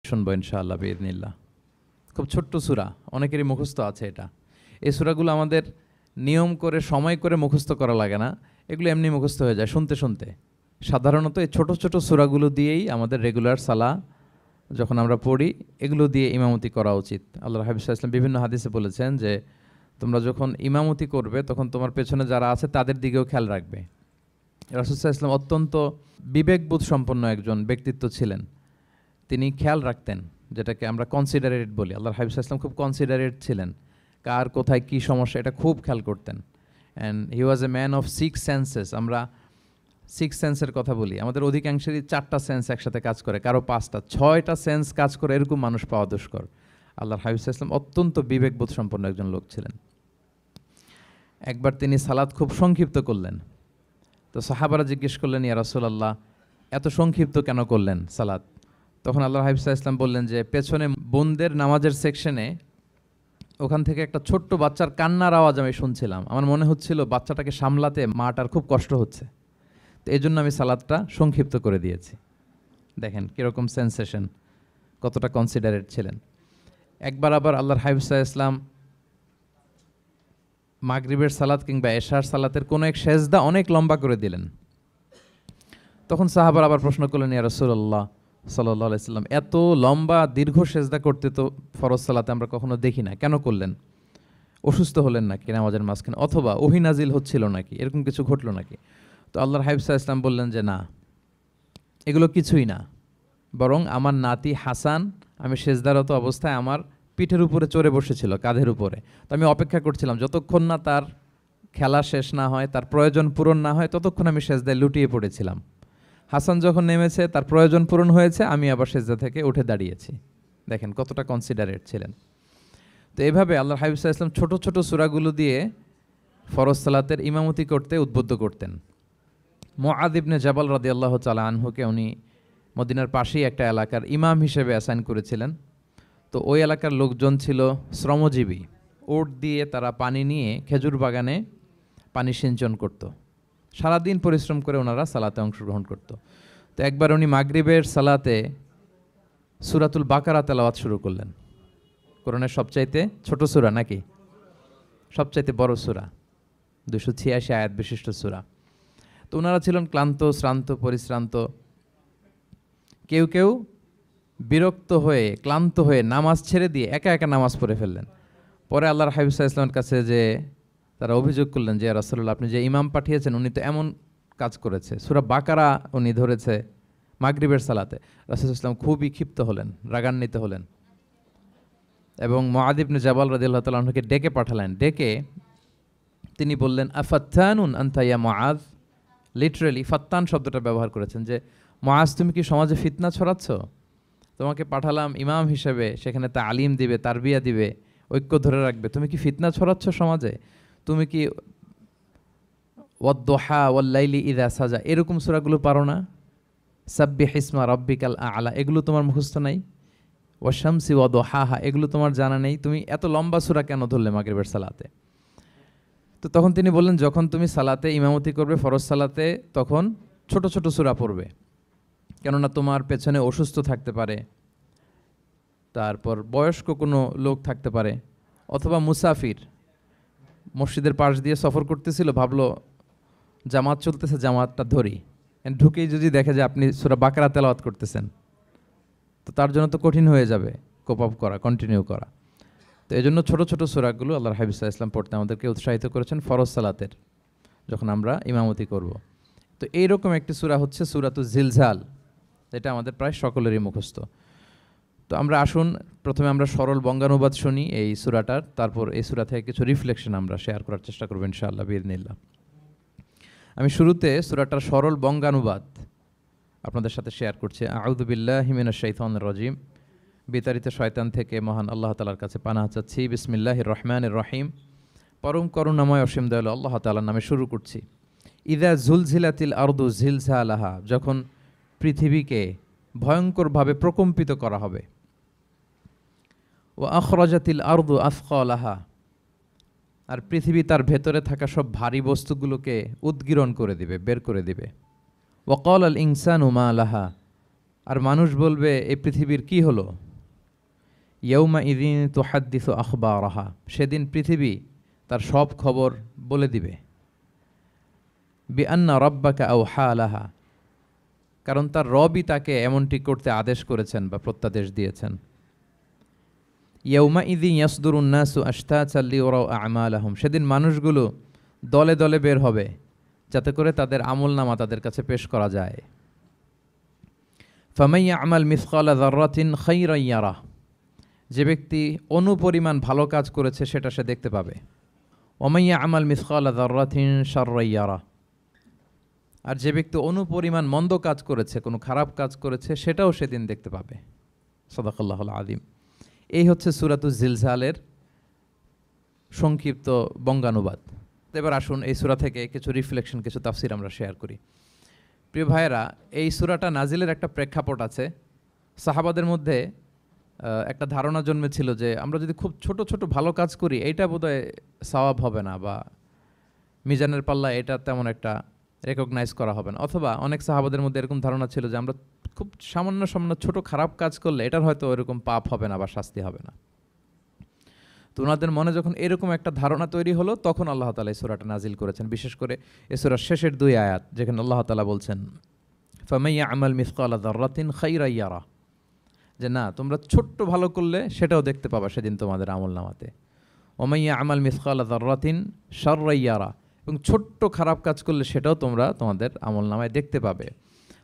শুনবো ইনশাআল্লাহ বিইذনিল্লাহ। খুব ছোট্ট সূরা, অনেকেরই মুখস্থ আছে এটা। এই সূরাগুলো আমাদের নিয়ম করে সময় করে মুখস্থ করা লাগে না, এগুলো এমনি মুখস্থ হয়ে যায় শুনতে শুনতে। সাধারণত এই ছোট ছোট সূরাগুলো দিয়েই আমাদের রেগুলার সালাহ যখন আমরা পড়ি, এগুলো দিয়ে ইমামতি করা উচিত। আল্লাহর হাবিব সাল্লাল্লাহু আলাইহি ওয়াসাল্লাম বিভিন্ন হাদিসে বলেছেন যে তোমরা যখন ইমামতি করবে তখন তোমার পেছনে যারা আছে তাদের দিকেও খেয়াল রাখবে। রাসূল সাল্লাল্লাহু আলাইহি ওয়াসাল্লাম অত্যন্ত বিবেকবোধ সম্পন্ন একজন ব্যক্তিত্ব ছিলেন। তিনি খেয়াল রাখতেন, যেটাকে আমরা কনসিডারেট বলি। আল্লাহর হাবিব সাল্লাল্লাহু আলাইহি ওয়াসাল্লাম খুব কনসিডারেট ছিলেন, কার কোথায় কী সমস্যা এটা খুব খেয়াল করতেন। And he was a man of 6 senses. আমরা 6 সেন্সের কথা বলি, আমাদের অধিকাংশেরই 4টা সেন্স একসাথে কাজ করে, কারো 5টা 6টা সেন্স কাজ করে, এরকম মানুষ পাওয়া দুষ্কর। আল্লাহর হাবিব সাল্লাল্লাহু আলাইহি ওয়াসাল্লাম অত্যন্ত বিবেকবোধ সম্পন্ন একজন লোক ছিলেন। একবার তিনি সালাত খুব সংক্ষিপ্ত করলেন, তো সাহাবারা জিজ্ঞেস করলেন, ইয়া রাসূলুল্লাহ এত সংক্ষিপ্ত কেন করলেন সালাত? তখন আল্লাহর হাবিব সাল্লাল্লাহু আলাইহি ওয়াসাল্লাম বললেন যে পেছনে বোনদের নামাজের সেকশনে ওখান থেকে একটা ছোট্ট বাচ্চার কান্নার আওয়াজ আমি শুনছিলাম। আমার মনে হচ্ছিল বাচ্চাটাকে সামলাতে মাটার খুব কষ্ট হচ্ছে, তো এই জন্য আমি সালাদটা সংক্ষিপ্ত করে দিয়েছি। দেখেন কীরকম সেন্সেশন, কতটা কনসিডারেট ছিলেন। একবার আবার আল্লাহর হাবিব সাল্লাল্লাহু আলাইহি ওয়াসাল্লাম মাগরিবের সালাত কিংবা এশার সালাতের কোনো এক সেজদা অনেক লম্বা করে দিলেন। তখন সাহাবারা আবার প্রশ্ন করলেন, ইয়া রাসূলুল্লাহ সাল্লাল্লাহু আলাইহি ওয়াসাল্লাম এত লম্বা দীর্ঘ সেজদা করতে তো ফরজ সালাতে আমরা কখনো দেখি না, কেন করলেন? অসুস্থ হলেন নাকি নামাজের মাঝখানে, অথবা ওহী নাজিল হচ্ছিল নাকি, এরকম কিছু ঘটলো নাকি? তো আল্লাহর হাবিব সাল্লাল্লাহু আলাইহি ওয়াসাল্লাম বললেন যে না, এগুলো কিছুই না, বরং আমার নাতি হাসান আমি সেজদারত অবস্থায় আমার পিঠের উপরে চড়ে বসেছিল, কাঁধের উপরে। তো আমি অপেক্ষা করছিলাম যতক্ষণ না তার খেলা শেষ না হয়, তার প্রয়োজন পূরণ না হয়, ততক্ষণ আমি সেজদায় লুটিয়ে পড়েছিলাম। হাসান যখন নেমেছে, তার প্রয়োজন পূরণ হয়েছে, আমি আবার সেজদা থেকে উঠে দাঁড়িয়েছি। দেখেন কতটা কনসিডারেট ছিলেন। তো এইভাবে আল্লাহর হাবিব সাল্লাল্লাহু আলাইহি ওয়াসাল্লাম ছোট ছোট সূরাগুলো দিয়ে ফরজ সালাতের ইমামতি করতে উদ্বুদ্ধ করতেন। মুআয ইবনে জাবাল রাদিয়াল্লাহু তাআলা আনহুকে উনি মদিনার পাশেই একটা এলাকার ইমাম হিসেবে অ্যাসাইন করেছিলেন। তো ওই এলাকার লোকজন ছিল শ্রমজীবী, ওট দিয়ে তারা পানি নিয়ে খেজুর বাগানে পানি সিঞ্চন করত। সারাদিন পরিশ্রম করে ওনারা সালাতে অংশগ্রহণ করত। তো একবার উনি মাগরিবের সালাতে সূরাতুল বাকারা তেলাওয়াত শুরু করলেন। কোরআনের সবচাইতে ছোট সূরা নাকি সবচাইতে বড় সূরা, 286 আয়াত বিশিষ্ট সূরা। তো ওনারা ছিলেন ক্লান্ত, শ্রান্ত, পরিশ্রান্ত। কেউ কেউ বিরক্ত হয়ে, ক্লান্ত হয়ে নামাজ ছেড়ে দিয়ে একা একা নামাজ পড়ে ফেললেন। পরে আল্লাহর হাবিব সাল্লাল্লাহু আলাইহি ওয়াসাল্লামের কাছে যে তারা অভিযোগ করলেন যে ইয়া রাসূলুল্লাহ আপনি যে ইমাম পাঠিয়েছেন উনি তো এমন কাজ করেছে, সূরা বাকারা উনি ধরেছে মাগরিবের সালাতে। রাসূল সাল্লাল্লাহু আলাইহি ওয়াসাল্লাম খুবই ক্ষিপ্ত হলেন, রাগান্বিত হলেন এবং মুআয ইবনে জাবাল রাদিয়াল্লাহু তাআলা আনহুকে ডেকে পাঠালেন। ডেকে তিনি বললেন, আফাত্তানুন আনতা ইয়া মুআয। লিটারালি ফাত্তান শব্দটা ব্যবহার করেছেন যে মুআয তুমি কি সমাজে ফিতনা ছড়াচ্ছ? তোমাকে পাঠালাম ইমাম হিসেবে, সেখানে তালিম দিবে, তারবিয়া দিবে, ঐক্য ধরে রাখবে, তুমি কি ফিতনা ছড়াচ্ছ সমাজে? তুমি কি ওয়াদ-দুহা ওয়াল-লাইলি ইযা সাজা এরকম সূরাগুলো পারো না? সাব্বিহ ইসমা রাব্বিকাল আ'লা এগুলো তোমার মুখস্থ নাই? ওয়াশ-শামসি ওয়া-দুহাহা এগুলো তোমার জানা নেই? তুমি এত লম্বা সূরা কেন ধরলে মাগরিবের সালাতে? তো তখন তিনি বললেন, যখন তুমি সালাতে ইমামতি করবে ফরজ সালাতে, তখন ছোট ছোট সূরা পড়বে, কেননা তোমার পেছনে অসুস্থ থাকতে পারে, তারপর বয়স্ক কোনো লোক থাকতে পারে, অথবা মুসাফির মসজিদের পাশ দিয়ে সফর করতেছিল, ভাবলো জামাত চলতেছে, জামাতটা ধরি, ঢুকেই যদি দেখে যে আপনি সূরা বাকারা তেলাওয়াত করতেছেন, তো তার জন্য তো কঠিন হয়ে যাবে কোপ আপ করা, কন্টিনিউ করা। তো এই জন্য ছোটো ছোটো সূরাগুলো আল্লাহর হাবিব সাল্লাল্লাহু আলাইহি ওয়াসাল্লাম পড়তে আমাদেরকে উৎসাহিত করেছেন ফরজ সালাতের, যখন আমরা ইমামতি করব। তো এইরকম একটি সূরা হচ্ছে সূরাতুজ জিলজাল, এটা আমাদের প্রায় সকলেরই মুখস্থ। তো আমরা আসুন প্রথমে আমরা সরল বঙ্গানুবাদ শুনি এই সূরাটার, তারপর এই সূরা থেকে কিছু রিফ্লেকশন আমরা শেয়ার করার চেষ্টা করব ইনশাআল্লাহ বিইذনিল্লাহ। আমি শুরুতে সূরাটার সরল বঙ্গানুবাদ আপনাদের সাথে শেয়ার করছি। আউযু বিল্লাহি মিনাশ শাইতানির রাজিম, বিতাড়িত শয়তান থেকে মহান আল্লাহ তাআলার কাছে পানাহ চাচ্ছি। বিসমিল্লাহির রহমানির রহিম, পরম করুণাময় অসীম দয়ালু আল্লাহ তাআলার নামে শুরু করছি। ইযা জুলজিলাতিল আরদু জিলজালাহা, যখন পৃথিবীকে ভয়ঙ্করভাবে প্রকম্পিত করা হবে। ওয়া আখরাজাতিল আরদু আথকালাহা, আর পৃথিবী তার ভেতরে থাকা সব ভারী বস্তুগুলোকে উদ্গীরণ করে দিবে, বের করে দিবে। ওয়া ক্বালাল ইনসানু মা লাহা, আর মানুষ বলবে এই পৃথিবীর কি হলো, ইয়াউমা ইদিন তুহাদ্দিসু আখবারাহা, সেদিন পৃথিবী তার সব খবর বলে দিবে। বিআন্না রাব্বাকা আওহা লাহা, কারণ তার রবই তাকে এমনটি করতে আদেশ করেছেন বা প্রত্যাদেশ দিয়েছেন। ইয়াউমা ইদিন ইয়াসদুরুন নাসু আশতাতান লিয়ারাউ আমালাহুম, সেদিন মানুষগুলো দলে দলে বের হবে যাতে করে তাদের আমলনামা তাদের কাছে পেশ করা যায়। ফামান ইয়ামাল মিসকালা যাররাতিন খাইরান ইয়ারা, যে ব্যক্তি অনুপরিমাণ ভালো কাজ করেছে সেটা সে দেখতে পাবে। ওমান ইয়ামাল মিসকালা যাররাতিন শাররান ইয়ারা, আর যে ব্যক্তি অনুপরিমাণ মন্দ কাজ করেছে, কোনো খারাপ কাজ করেছে, সেটাও সেদিন দেখতে পাবে। সাদাকাল্লাহুল আযীম। এই হচ্ছে সূরাতুজ জিলজালের সংক্ষিপ্ত বঙ্গানুবাদ। এবার আসুন এই সূরা থেকে কিছু রিফ্লেকশন, কিছু তাফসির আমরা শেয়ার করি। প্রিয় ভাইয়েরা, এই সূরাটা নাজিলের একটা প্রেক্ষাপট আছে। সাহাবাদের মধ্যে একটা ধারণা জন্মেছিল যে আমরা যদি খুব ছোট ছোট ভালো কাজ করি এইটা বোধহয় সওয়াব হবে না, বা মিজানের পাল্লা এটা তেমন একটা রেকগনাইজ করা হবে না। অথবা অনেক সাহাবাদের মধ্যে এরকম ধারণা ছিল যে আমরা খুব সামান্য সামান্য ছোট খারাপ কাজ করলে এটার হয়তো এরকম পাপ হবে না বা শাস্তি হবে না। তো ওনাদের মনে যখন এরকম একটা ধারণা তৈরি হলো, তখন আল্লাহ তাআলা এই সূরাটা নাজিল করেছেন। বিশেষ করে এই সূরার শেষের 2 আয়াত, যেখানে আল্লাহ তাআলা বলছেন ফামান ইয়ামাল মিসকালা যাররাতিন খাইরান ইয়ারা, যে না, তোমরা ছোট্ট ভালো করলে সেটাও দেখতে পাবা সেদিন তোমাদের আমলনামাতে। ওমান ইয়ামাল মিসকালা যাররাতিন শাররান ইয়ারা, এবং ছোট্ট খারাপ কাজ করলে সেটাও তোমরা তোমাদের আমলনামায় দেখতে পাবে।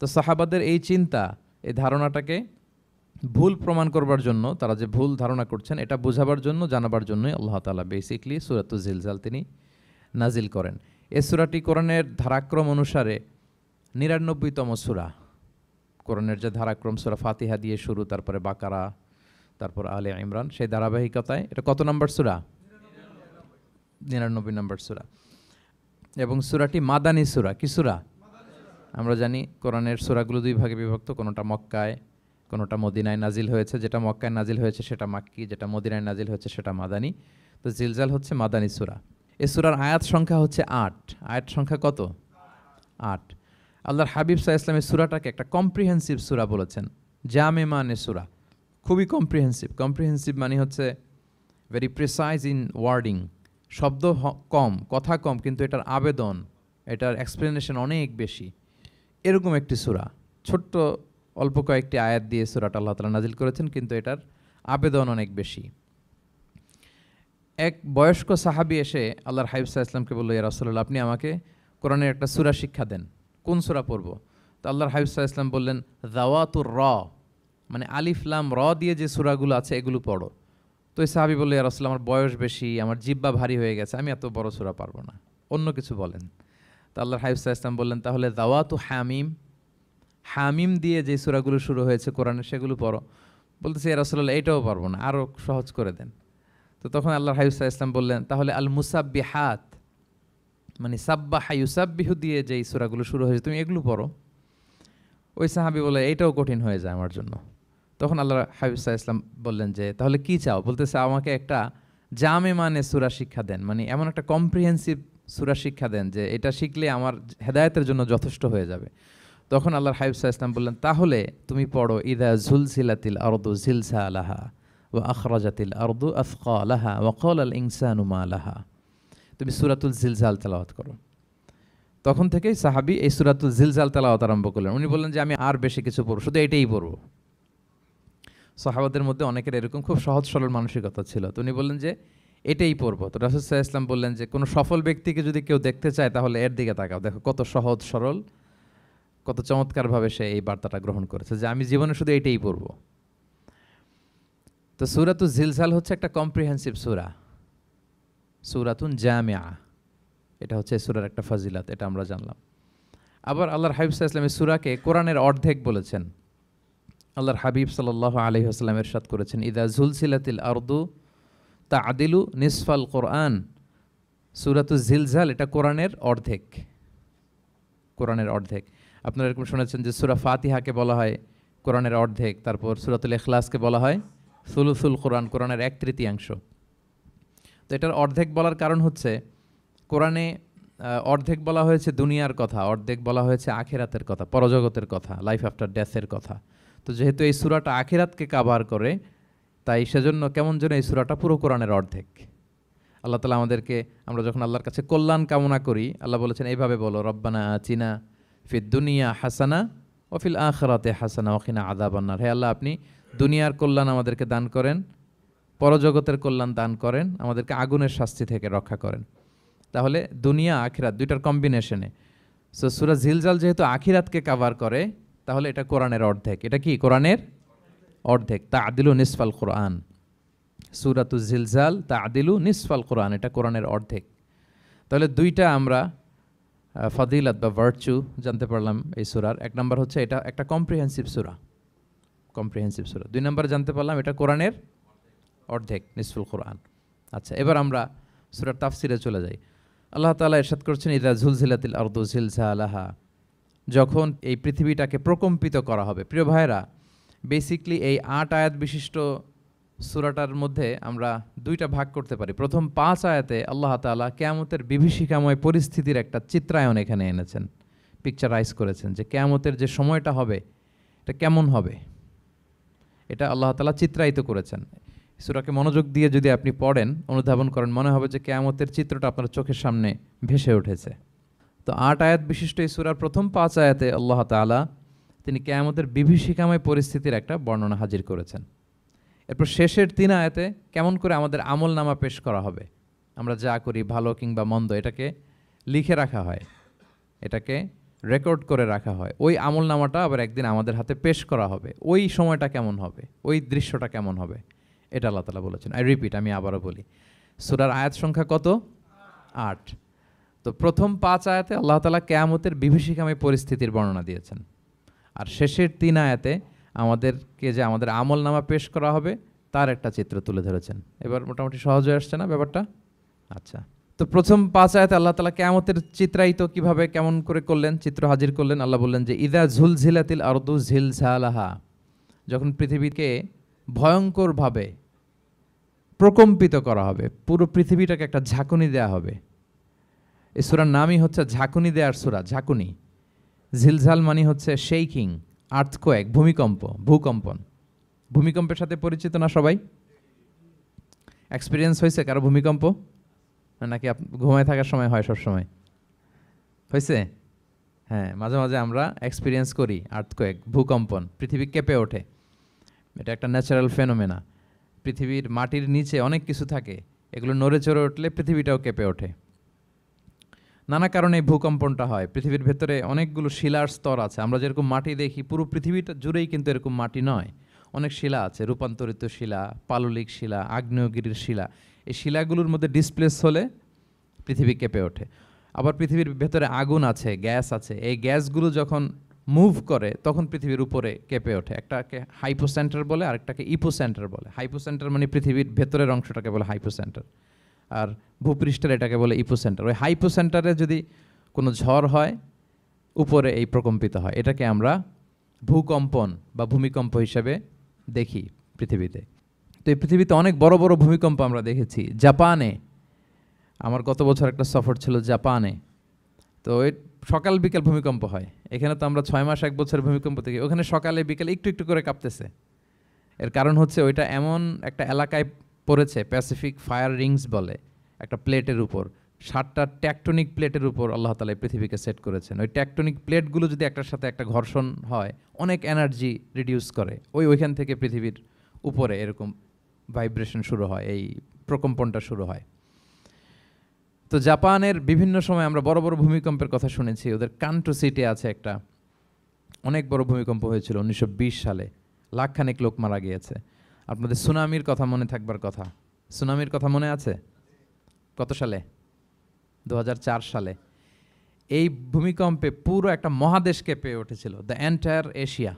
তো সাহাবাদের এই চিন্তা, এই ধারণাটাকে ভুল প্রমাণ করবার জন্য, তারা যে ভুল ধারণা করছেন এটা বোঝাবার জন্য, জানাবার জন্যই আল্লাহ তাআলা বেসিকলি সূরাতুজ জিলজাল তিনি নাজিল করেন। এই সূরাটি কোরআনের ধারাক্রম অনুসারে 99তম সূরা। কোরআনের যে ধারাক্রম, সূরা ফাতিহা দিয়ে শুরু, তারপরে বাকারা, তারপর আলে ইমরান, সেই ধারাবাহিকতায় এটা কত নম্বর সূরা? 99 নম্বর সূরা। এবং সূরাটি মাদানী সূরা। কি সূরা? আমরা জানি কোরআনের সূরাগুলো 2 ভাগে বিভক্ত, কোনোটা মক্কায়, কোনোটা মদিনায় নাজিল হয়েছে। যেটা মক্কায় নাজিল হয়েছে সেটা মাক্কি, যেটা মদিনায় নাজিল হয়েছে সেটা মাদানী। তো জিলজাল হচ্ছে মাদানী সূরা। এই সূরার আয়াত সংখ্যা হচ্ছে 8। আয়াত সংখ্যা কত? 8। আল্লাহর হাবিব সাল্লাল্লাহু আলাইহি ওয়াসাল্লাম এই সূরাটাকে একটা কম্প্রিহেন্সিভ সূরা বলেছেন। জামে মানে সূরা, খুবই কম্প্রিহেন্সিভ। কম্প্রিহেন্সিভ মানে হচ্ছে ভেরি প্রিসাইজ ইন ওয়ার্ডিং, শব্দ কম, কথা কম, কিন্তু এটার আবেদন, এটার এক্সপ্লেনেশন অনেক বেশি, এরকম একটি সূরা। ছোট্ট অল্প কয়েকটি আয়াত দিয়ে সূরাটা আল্লাহ তাআলা নাজিল করেছেন, কিন্তু এটার আবেদন অনেক বেশি। এক বয়স্ক সাহাবী এসে আল্লাহর হাবিব সাল্লাল্লাহু আলাইহি ওয়াসাল্লামকে বলল, ইয়া রাসূলুল্লাহ, আপনি আমাকে কোরআনের একটা সূরা শিক্ষা দেন, কোন সূরা পড়ব? তো আল্লাহর হাবিব সাল্লাল্লাহু আলাইহি ওয়াসাল্লাম বললেন, যাওয়াতুর র, মানে আলিফ লাম র দিয়ে যে সূরাগুলো আছে এগুলো পড়ো। তো এই সাহাবী বলল, ইয়া রাসূলুল্লাহ, আমার বয়স বেশি, আমার জিহ্বা ভারী হয়ে গেছে, আমি এত বড় সূরা পারবো না, অন্য কিছু বলেন। তো আল্লাহর হাবিব সাল্লাল্লাহু আলাইহি ওয়াসাল্লাম বললেন, তাহলে যাওয়াতু হামিম, হামিম দিয়ে যে সূরাগুলো শুরু হয়েছে কোরআনে সেগুলো পড়ো। বলতেছে, ইয়া রাসূলুল্লাহ, এটাও পারবো না, আরও সহজ করে দেন। তো তখন আল্লাহর হাবিব সাল্লাল্লাহু আলাইহি ওয়াসাল্লাম বললেন, তাহলে আল মুসাব্বিহাত, মানে সাব্বাহা ইউসাব্বিহু দিয়ে যেই সূরাগুলো শুরু হয়েছে তুমি এগুলো পড়ো। ওই সাহাবী বলে, এইটাও কঠিন হয়ে যায় আমার জন্য। তখন আল্লাহর হাবিব সাল্লাল্লাহু আলাইহি ওয়াসাল্লাম বললেন যে, তাহলে কি চাও? বলতেছে, আমাকে একটা জামে মানে সূরা শিক্ষা দেন, মানে এমন একটা কম্প্রিহেন্সিভ সূরা শিক্ষা দেন যে এটা শিখলে আমার হেদায়েতের জন্য যথেষ্ট হয়ে যাবে। তখন আল্লাহর হাবিব সাল্লাল্লাহু আলাইহি ওয়াসাল্লাম বললেন, তাহলে তুমি পড়ো ইযা যুলজিলাতিল আরদু জিলজালাহা ওয়া আখরাজাতিল আরদু আথকালাহা ওয়া ক্বালাল ইনসানু মা লাহা। তুমি সূরাতুল জিলজাল তেলাওয়াত করো। তখন থেকেই সাহাবী এই সূরাতুল জিলজাল তেলাওয়াত আরম্ভ করলেন। উনি বললেন যে আমি আর বেশি কিছু পড়ব, শুধু এটাই পড়ব। সাহাবাদের মধ্যে অনেকের এরকম খুব সহজ সরল মানসিকতা ছিল। তো উনি বললেন যে এটাই পড়ব। তো রাসূল সাল্লাল্লাহু আলাইহি ওয়াসাল্লাম বললেন যে কোনো সফল ব্যক্তিকে যদি কেউ দেখতে চায় তাহলে এর দিকে তাকাও, দেখো কত সহজ সরল, কত চমৎকারভাবে সে এই বার্তাটা গ্রহণ করেছে যে আমি জীবনে শুধু এটাই পড়ব। তো সূরাতুল জিলজাল হচ্ছে একটা কম্প্রিহেন্সিভ সূরা, সূরাতুন জামিআ। এটা হচ্ছে সূরার একটা ফজিলত, এটা আমরা জানলাম। আবার আল্লাহর হাবিব সাল্লাল্লাহু আলাইহি ওয়াসাল্লাম এই সূরাকে কোরআনের অর্ধেক বলেছেন। আল্লাহর হাবিব সাল্লাল্লাহু আলাইহি ওয়াসাল্লাম ইরশাদ করেছেন, ইযা যুলজিলাতিল আরদু তা'দিলু নিসফাল কোরআন। সূরাতুল জিলজাল এটা কোরআনের অর্ধেক, কোরআনের অর্ধেক। আপনারা এরকম শুনেছেন যে সূরা ফাতিহাকে বলা হয় কোরআনের অর্ধেক, তারপর সূরাতুল ইখলাসকে বলা হয় সুলুসুল কোরআন, কোরআনের 1/3। তো এটার অর্ধেক বলার কারণ হচ্ছে কোরআনে অর্ধেক বলা হয়েছে দুনিয়ার কথা, অর্ধেক বলা হয়েছে আখিরাতের কথা, পরজগতের কথা, লাইফ আফটার ডেথের কথা। তো যেহেতু এই সূরাটা আখিরাতকে কাভার করে, তাই সেজন্য কেমন যেন এই সূরাটা পুরো কোরআনের অর্ধেক। আল্লাহ তাআলা আমাদেরকে, আমরা যখন আল্লাহর কাছে কল্যাণ কামনা করি, আল্লাহ বলেছেন এইভাবে বলো, রব্বানা আতিনা ফিদ দুনিয়া হাসানা ও ফিল আখিরাতি হাসানা ওয়া কিনা আযাবান্নার। হে আল্লাহ, আপনি দুনিয়ার কল্যাণ আমাদেরকে দান করেন, পরজগতের কল্যাণ দান করেন, আমাদেরকে আগুনের শাস্তি থেকে রক্ষা করেন। তাহলে দুনিয়া আখিরাত দুইটার কম্বিনেশনে। সো সূরা জিলজাল যেহেতু আখিরাতকে কাভার করে, তাহলে এটা কোরআনের অর্ধেক। এটা কি কোরআনের অর্ধেক? তা'দিলু নিসফাল কোরআন। সূরাতুজ জিলজাল তা'দিলু নিসফাল কোরআন, এটা কোরআনের অর্ধেক। তাহলে দুইটা আমরা ফাদিলাত বা ভার্চু জানতে পারলাম এই সূরার। এক নম্বর হচ্ছে এটা একটা কম্প্রিহেন্সিভ সূরা, কম্প্রিহেন্সিভ সূরা। দুই নম্বর জানতে পারলাম এটা কোরআনের অর্ধেক, নিসফুল কোরআন। আচ্ছা, এবার আমরা সূরার তাফসিরে চলে যাই। আল্লাহ তাআলা ইরশাদ করছেন, ইযা যুলজিলাতিল আরদু জিলজালাহা, যখন এই পৃথিবীটাকে প্রকম্পিত করা হবে। প্রিয় ভাইরা, বেসিকলি এই 8 আয়াত বিশিষ্ট সূরাটার মধ্যে আমরা দুইটা ভাগ করতে পারি। প্রথম 5 আয়াতে আল্লাহ তাআলা কিয়ামতের বিভীষিকাময় পরিস্থিতির একটা চিত্রায়ন এখানে এনেছেন, পিকচারাইজ করেছেন যে কিয়ামতের যে সময়টা হবে এটা কেমন হবে, এটা আল্লাহ তাআলা চিত্রায়িত করেছেন। সূরাকে মনোযোগ দিয়ে যদি আপনি পড়েন, অনুধাবন করেন, মনে হবে যে কিয়ামতের চিত্রটা আপনার চোখের সামনে ভেসে উঠেছে। তো 8 আয়াত বিশিষ্ট এই সূরার প্রথম 5 আয়াতে আল্লাহ তাআলা তিনি কিয়ামতের বিভীষিকাময় পরিস্থিতির একটা বর্ণনা হাজির করেছেন। এরপর শেষের 3 আয়াতে কেমন করে আমাদের আমলনামা পেশ করা হবে, আমরা যা করি ভালো কিংবা মন্দ, এটাকে লিখে রাখা হয়, এটাকে রেকর্ড করে রাখা হয়। ওই আমলনামাটা আবার একদিন আমাদের হাতে পেশ করা হবে। ওই সময়টা কেমন হবে, ওই দৃশ্যটা কেমন হবে, এটা আল্লাহ তাআলা বলেছেন। আই রিপিট, আমি আবারও বলি, সূরার আয়াত সংখ্যা কত? 8। তো প্রথম 5 আয়াতে আল্লাহ তাআলা কিয়ামতের বিভীষিকাময় পরিস্থিতির বর্ণনা দিয়েছেন, আর শেষের 3 আয়াতে আমাদেরকে যে আমাদের আমলনামা পেশ করা হবে তার একটা চিত্র তুলে ধরেছেন। এবার মোটামুটি সহজ হয়ে আসছে না ব্যাপারটা? আচ্ছা, তো প্রথম 5 আয়াতে আল্লাহ তাআলা কিয়ামতের চিত্রায়িত কিভাবে, কেমন করে করলেন, চিত্র হাজির করলেন। আল্লাহ বললেন যে ইযা যুলজিলাতিল আরদু জিলজালাহা, যখন পৃথিবীকে ভয়ঙ্করভাবে প্রকম্পিত করা হবে, পুরো পৃথিবীটাকে একটা ঝাঁকুনি দেয়া হবে। এই সূরার নামই হচ্ছে ঝাঁকুনি দেওয়ার সূরা, ঝাঁকুনি। জিলজাল মানে হচ্ছে শেকিং, আর্থকোয়েক, ভূমিকম্প, ভূকম্পন। ভূমিকম্পের সাথে পরিচিত না সবাই? এক্সপিরিয়েন্স হয়েছে কারো ভূমিকম্প? নাকি ঘুমায় থাকার সময় হয়? সব সময় হয়েছে? হ্যাঁ, মাঝে মাঝে আমরা এক্সপিরিয়েন্স করি আর্থকোয়েক, ভূকম্পন। পৃথিবী কেঁপে ওঠে, এটা একটা ন্যাচারাল ফেনোমেনা। পৃথিবীর মাটির নিচে অনেক কিছু থাকে, এগুলো নড়ে চড়ে উঠলে পৃথিবীটাও কেঁপে ওঠে। নানা কারণে এই ভূকম্পনটা হয়। পৃথিবীর ভেতরে অনেকগুলো শিলার স্তর আছে। আমরা যেরকম মাটি দেখি, পুরো পৃথিবীটা জুড়েই কিন্তু এরকম মাটি নয়, অনেক শিলা আছে, রূপান্তরিত শিলা, পাললিক শিলা, আগ্নেয়গিরির শিলা। এই শিলাগুলোর মধ্যে ডিসপ্লেস হলে পৃথিবী কেঁপে ওঠে। আবার পৃথিবীর ভেতরে আগুন আছে, গ্যাস আছে, এই গ্যাসগুলো যখন মুভ করে তখন পৃথিবীর উপরে কেঁপে ওঠে। একটাকে হাইপোসেন্টার বলে, আরেকটাকে ইপোসেন্টার বলে। হাইপোসেন্টার মানে পৃথিবীর ভেতরের অংশটাকে বলে হাইপোসেন্টার, আর ভূপৃষ্ঠের এটাকে বলে ইপোসেন্টার। ওই হাইপোসেন্টারে যদি কোনো ঝড় হয়, উপরে এই প্রকম্পিত হয়। এটাকে আমরা ভূকম্পন বা ভূমিকম্প হিসেবে দেখি পৃথিবীতে। তো এই পৃথিবীতে অনেক বড় বড় ভূমিকম্প আমরা দেখেছি। জাপানে, আমার গত বছর একটা সফর ছিল জাপানে, তো ওই সকাল বিকাল ভূমিকম্প হয়। এখানে তো আমরা 6 মাস 1 বছর ভূমিকম্প দেখি, ওখানে সকালে বিকালে একটু একটু করে কাঁপতেছে। এর কারণ হচ্ছে ওইটা এমন একটা এলাকায় পড়েছে, প্যাসিফিক ফায়ার রিংস বলে, একটা প্লেটের উপর, 7টা ট্যাকটনিক প্লেটের উপর আল্লাহ তাআলা পৃথিবীকে সেট করেছেন। ওই ট্যাকটনিক প্লেটগুলো যদি একটার সাথে একটা ঘর্ষণ হয়, অনেক এনার্জি রিডিউস করে, ওইখান থেকে পৃথিবীর উপরে এরকম ভাইব্রেশন শুরু হয়, এই প্রকম্পনটা শুরু হয়। তো জাপানের বিভিন্ন সময় আমরা বড় বড় ভূমিকম্পের কথা শুনেছি। ওদের কান্টো সিটি আছে একটা, অনেক বড় ভূমিকম্প হয়েছিল 1920 সালে, লাখখানেক লোক মারা গিয়েছে। আপনাদের সুনামির কথা মনে থাকবার কথা, সুনামির কথা মনে আছে? কত সালে? 2004 সালে। এই ভূমিকম্পে পুরো একটা মহাদেশ কেঁপে উঠেছিল, দ্য এন্টায়ার এশিয়া।